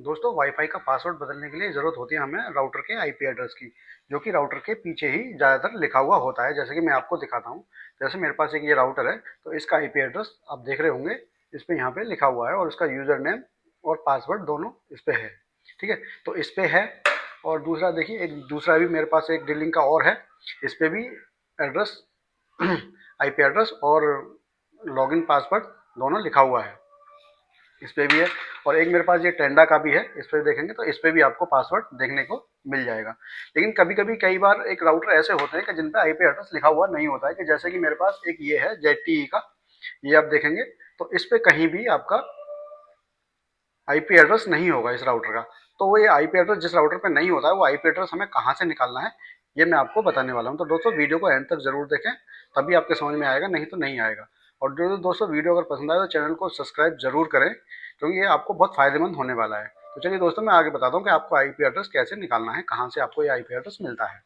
दोस्तों वाईफाई का पासवर्ड बदलने के लिए ज़रूरत होती है हमें राउटर के आईपी एड्रेस की, जो कि राउटर के पीछे ही ज़्यादातर लिखा हुआ होता है। जैसे कि मैं आपको दिखाता हूँ। जैसे मेरे पास एक ये राउटर है, तो इसका आईपी एड्रेस आप देख रहे होंगे, इस पे यहाँ पे लिखा हुआ है और इसका यूज़र नेम और पासवर्ड दोनों इस पे है। ठीक है, तो इस पे है। और दूसरा देखिए, एक दूसरा भी मेरे पास एक D-Link का और है, इस पे भी एड्रेस आईपी एड्रेस और लॉगिन पासवर्ड दोनों लिखा हुआ है, इस पे भी है। और एक मेरे पास ये टेंडा का भी है, इस पे देखेंगे तो इस पे भी आपको पासवर्ड देखने को मिल जाएगा। लेकिन कभी कभी कई बार एक राउटर ऐसे होते हैं कि जिन पे आईपी एड्रेस लिखा हुआ नहीं होता है, कि जैसे कि मेरे पास एक ये है ZTE का, ये आप देखेंगे तो इस पे कहीं भी आपका आईपी एड्रेस नहीं होगा इस राउटर का। तो वो ये आईपी एड्रेस जिस राउटर पे नहीं होता है, वो आईपी एड्रेस हमें कहाँ से निकालना है, ये मैं आपको बताने वाला हूँ। तो दोस्तों वीडियो को एंड तक जरूर देखें, तभी आपके समझ में आएगा, नहीं तो नहीं आएगा। और जो दोस्तों वीडियो अगर पसंद आए तो चैनल को सब्सक्राइब जरूर करें, क्योंकि ये आपको बहुत फायदेमंद होने वाला है। तो चलिए दोस्तों, मैं आगे बताता हूँ कि आपको आईपी एड्रेस कैसे निकालना है, कहाँ से आपको ये आईपी एड्रेस मिलता है।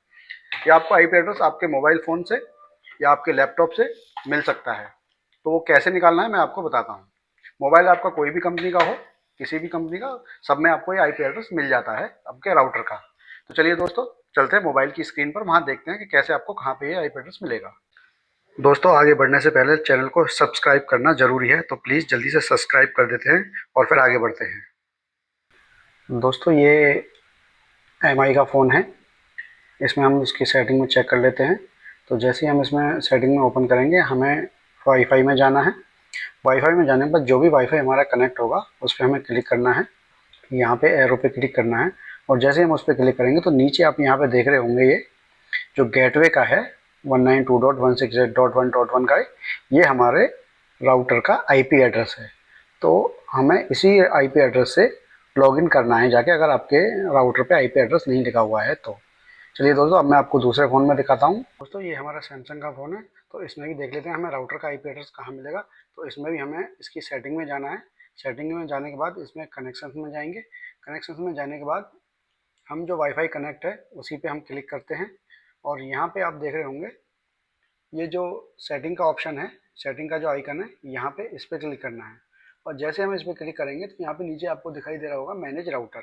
ये आपको आईपी एड्रेस आपके मोबाइल फ़ोन से या आपके लैपटॉप से मिल सकता है। तो वो कैसे निकालना है मैं आपको बताता हूँ। मोबाइल आपका कोई भी कंपनी का हो, किसी भी कंपनी का, सब में आपको ये आईपी एड्रेस मिल जाता है आपके राउटर का। तो चलिए दोस्तों, चलते हैं मोबाइल की स्क्रीन पर, वहाँ देखते हैं कि कैसे आपको कहाँ पे ये आईपी एड्रेस मिलेगा। दोस्तों आगे बढ़ने से पहले चैनल को सब्सक्राइब करना जरूरी है, तो प्लीज़ जल्दी से सब्सक्राइब कर देते हैं और फिर आगे बढ़ते हैं। दोस्तों ये MI का फ़ोन है, इसमें हम इसकी सेटिंग में चेक कर लेते हैं। तो जैसे ही हम इसमें सेटिंग में ओपन करेंगे, हमें वाईफाई में जाना है। वाईफाई में जाने के बाद जो भी वाईफाई हमारा कनेक्ट होगा उस पर हमें क्लिक करना है, यहाँ पे एरो पे क्लिक करना है। और जैसे हम उस पर क्लिक करेंगे तो नीचे आप यहाँ पे देख रहे होंगे, ये जो गेटवे का है 192.168.1.1 का है, ये हमारे राउटर का आईपी एड्रेस है। तो हमें इसी आईपी एड्रेस से लॉगिन करना है जाके, अगर आपके राउटर पे आईपी एड्रेस नहीं लिखा हुआ है तो। चलिए दोस्तों, अब मैं आपको दूसरे फ़ोन में दिखाता हूँ। दोस्तों ये हमारा सैमसंग का फ़ोन है, तो इसमें भी देख लेते हैं हमें राउटर का आईपी एड्रेस कहाँ मिलेगा। तो इसमें भी हमें इसकी सेटिंग में जाना है। सेटिंग में जाने के बाद इसमें कनेक्शन में जाएंगे। कनेक्शन में जाने के बाद हम जो वाईफाई कनेक्ट है उसी पे हम क्लिक करते हैं। और यहाँ पे आप देख रहे होंगे, ये जो सेटिंग का ऑप्शन है, सेटिंग का जो आइकन है, यहाँ पे इस पर क्लिक करना है। और जैसे हम इस पर क्लिक करेंगे तो यहाँ पे नीचे आपको दिखाई दे रहा होगा मैनेज राउटर।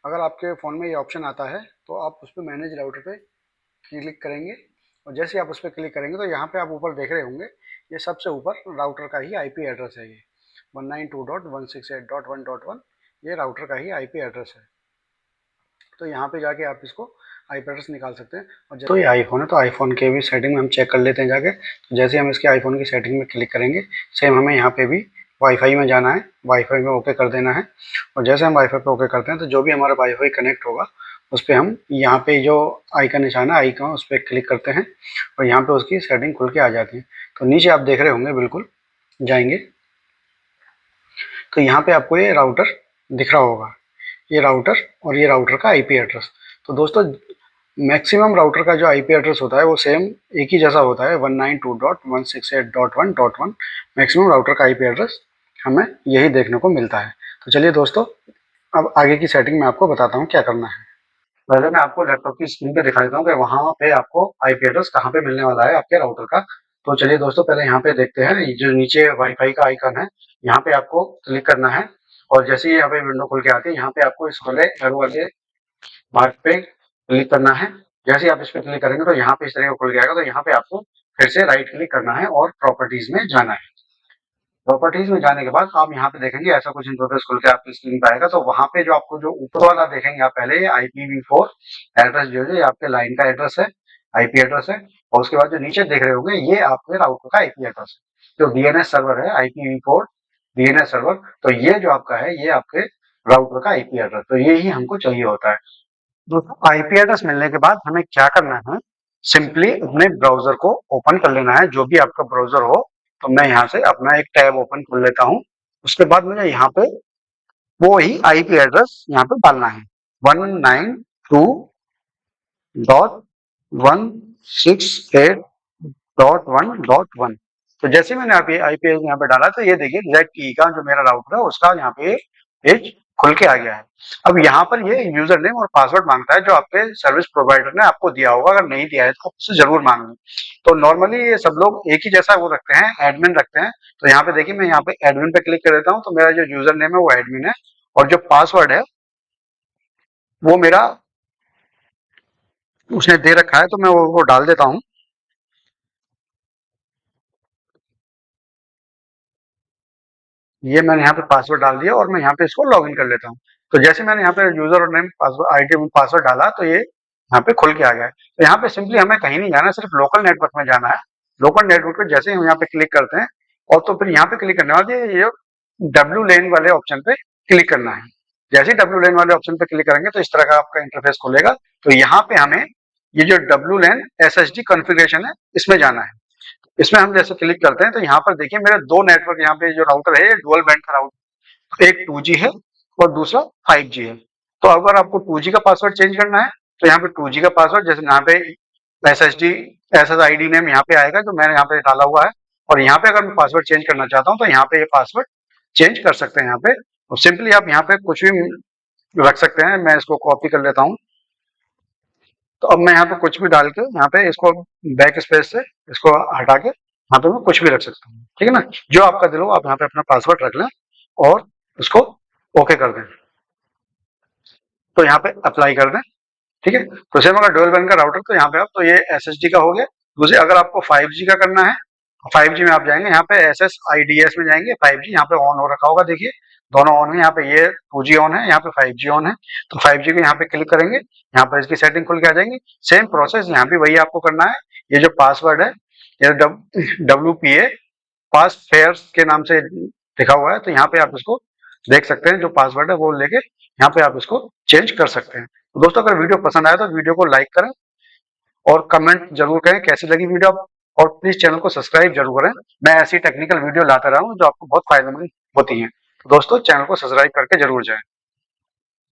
अगर आपके फ़ोन में ये ऑप्शन आता है तो आप उस पर मैनेज राउटर पे क्लिक करेंगे। और जैसे आप उस पर क्लिक करेंगे तो यहाँ पे आप ऊपर देख रहे होंगे, ये सबसे ऊपर राउटर का ही आईपी एड्रेस है। ये 192.168.1.1 ये राउटर का ही आईपी एड्रेस है। तो यहाँ पे जाके आप इसको आईपी एड्रेस निकाल सकते हैं। और तो ये आईफोन है, तो आईफोन के भी सेटिंग में हम चेक कर लेते हैं जाके। तो जैसे हम इसके आईफोन की सेटिंग में क्लिक करेंगे, सेम हमें यहाँ पे भी वाईफाई में जाना है, वाईफाई में ओके कर देना है। और जैसे हम वाईफाई पे ओके करते हैं तो जो भी हमारा वाईफाई कनेक्ट होगा उस पर हम यहाँ पे जो आइकन निशान है, आइकन उस पर क्लिक करते हैं और यहाँ पे उसकी सेटिंग खुल के आ जाती है। तो नीचे आप देख रहे होंगे, बिल्कुल जाएंगे तो यहाँ पे आपको ये राउटर दिख रहा होगा, ये राउटर और ये राउटर का आईपी एड्रेस। तो दोस्तों मैक्सिमम राउटर का जो आईपी एड्रेस होता है वो सेम एक ही जैसा होता है, 192.168.1.1 मैक्सिमम राउटर का आईपी एड्रेस हमें यही देखने को मिलता है। तो चलिए दोस्तों, अब आगे की सेटिंग में आपको बताता हूँ क्या करना है। पहले मैं आपको लैपटॉप की स्क्रीन पे दिखा देता हूँ कि वहाँ पे आपको आईपी एड्रेस कहाँ पे मिलने वाला है आपके राउटर का। तो चलिए दोस्तों, पहले यहाँ पे देखते हैं, जो नीचे वाईफाई का आइकन है यहाँ पे आपको क्लिक करना है। और जैसे ही यहाँ पे विंडो खुल के आती है, यहाँ पे आपको इस वाले एरो वाले मार्क पे क्लिक करना है। जैसे ही आप इस पे क्लिक करेंगे तो यहाँ पे इस तरह का खुल जाएगा। तो यहाँ पे आपको फिर से राइट क्लिक करना है और प्रॉपर्टीज में जाना है। प्रॉपर्टीज में जाने के बाद आप यहाँ पे देखेंगे ऐसा कुछ इंटरफेस खुल के आपकी स्क्रीन पे आएगा। तो वहाँ पे जो आपको जो ऊपर वाला देखेंगे आप पहले, ये IPv4 एड्रेस जो है, ये आपके लाइन का एड्रेस है, आईपी एड्रेस है। और उसके बाद जो नीचे देख रहे होंगे, ये आपके राउटर का आईपी एड्रेस है, जो DNS सर्वर है, IPv4 DNS सर्वर। तो ये जो आपका है, ये आपके राउटर का आईपी एड्रेस, तो ये ही हमको चाहिए होता है। दोस्तों आईपी एड्रेस मिलने के बाद हमें क्या करना है, सिंपली अपने ब्राउजर को ओपन कर लेना है, जो भी आपका ब्राउजर हो। तो मैं यहाँ से अपना एक टैब ओपन कर लेता हूँ। उसके बाद मुझे यहाँ पे वो ही आईपी एड्रेस यहाँ पे डालना है, 192.168.1.1। तो जैसे मैंने आईपी यहाँ पे डाला, तो ये देखिए ZTE का जो मेरा राउटर है उसका यहाँ पे पेज खुल के आ गया है। अब यहाँ पर ये यूजर नेम और पासवर्ड मांगता है, जो आपके सर्विस प्रोवाइडर ने आपको दिया होगा। अगर नहीं दिया है तो आप उससे जरूर मांग लें। तो नॉर्मली ये सब लोग एक ही जैसा वो रखते हैं, एडमिन रखते हैं। तो यहाँ पे देखिए, मैं यहाँ पे एडमिन पे क्लिक कर देता हूँ, तो मेरा जो यूजर नेम है वो एडमिन है और जो पासवर्ड है वो मेरा उसने दे रखा है, तो मैं वो डाल देता हूँ। ये मैंने यहाँ पे पासवर्ड डाल दिया और मैं यहाँ पे इसको लॉगिन कर लेता हूँ। तो जैसे मैंने यहाँ पे यूजर और नेम पासवर्ड आईडी में पासवर्ड डाला तो ये यहाँ पे खुल के आ गया है। तो यहाँ पे सिंपली हमें कहीं नहीं जाना है, सिर्फ लोकल नेटवर्क में जाना है। लोकल नेटवर्क पे जैसे ही हम यहाँ पे क्लिक करते हैं और तो फिर यहाँ पे क्लिक करने बाद ये डब्ल्यू लेन वाले ऑप्शन पे क्लिक करना है। जैसे ही डब्ल्यू लेन वाले ऑप्शन पे क्लिक करेंगे तो इस तरह का आपका इंटरफेस खुलेगा। तो यहाँ पे हमें ये जो डब्ल्यू लेन SSD कॉन्फ़िगरेशन है इसमें जाना है। इसमें हम जैसे क्लिक करते हैं तो यहाँ पर देखिए मेरे दो नेटवर्क, यहाँ पे जो राउटर है ये डुअल बैंड का राउटर, एक 2G है और दूसरा 5G है। तो अगर आपको 2G का पासवर्ड चेंज करना है तो यहाँ पे 2G का पासवर्ड, जैसे यहाँ पे SSID नेम यहाँ पे आएगा जो मैंने यहाँ पे डाला हुआ है। और यहाँ पे अगर मैं पासवर्ड चेंज करना चाहता हूँ तो यहाँ पे ये पासवर्ड चेंज कर सकते हैं। यहाँ पे और सिंपली आप यहाँ पे कुछ भी रख सकते हैं। मैं इसको कॉपी कर लेता हूँ। तो अब मैं यहाँ पे कुछ भी डाल के यहाँ पे इसको बैक स्पेस से इसको हटा के यहाँ पे मैं कुछ भी रख सकता हूँ। ठीक है ना, जो आपका दिल हो आप यहाँ पे अपना पासवर्ड रख लें और उसको ओके कर दें। तो यहाँ पे अप्लाई कर दें। ठीक है, तो सेम अगर डुअल बैंड का राउटर तो यहाँ पे आप, तो ये SSD का हो गया। दूसरे अगर आपको 5G का करना है, 5G में आप जाएंगे यहाँ पे SSIDS में जाएंगे। 5G यहाँ पे ऑन हो रखा होगा, देखिए दोनों ऑन है। यहाँ पे ये 2G ऑन है, यहाँ पे 5G ऑन है। तो 5G को यहाँ पे क्लिक करेंगे, यहाँ पर इसकी सेटिंग खुल के आ जाएंगी। सेम प्रोसेस यहाँ पे वही आपको करना है। ये जो पासवर्ड है ये WPA पास फेयर्स के नाम से लिखा हुआ है। तो यहाँ पे आप इसको देख सकते हैं, जो पासवर्ड है वो लेके यहाँ पे आप इसको चेंज कर सकते हैं। तो दोस्तों अगर वीडियो पसंद आए तो वीडियो को लाइक करें और कमेंट जरूर करें कैसी लगी वीडियो। और प्लीज चैनल को सब्सक्राइब जरूर करें। मैं ऐसी टेक्निकल वीडियो लाता रहा हूँ जो आपको बहुत फायदेमंद होती हैं। तो दोस्तों चैनल को सब्सक्राइब करके जरूर जाएं।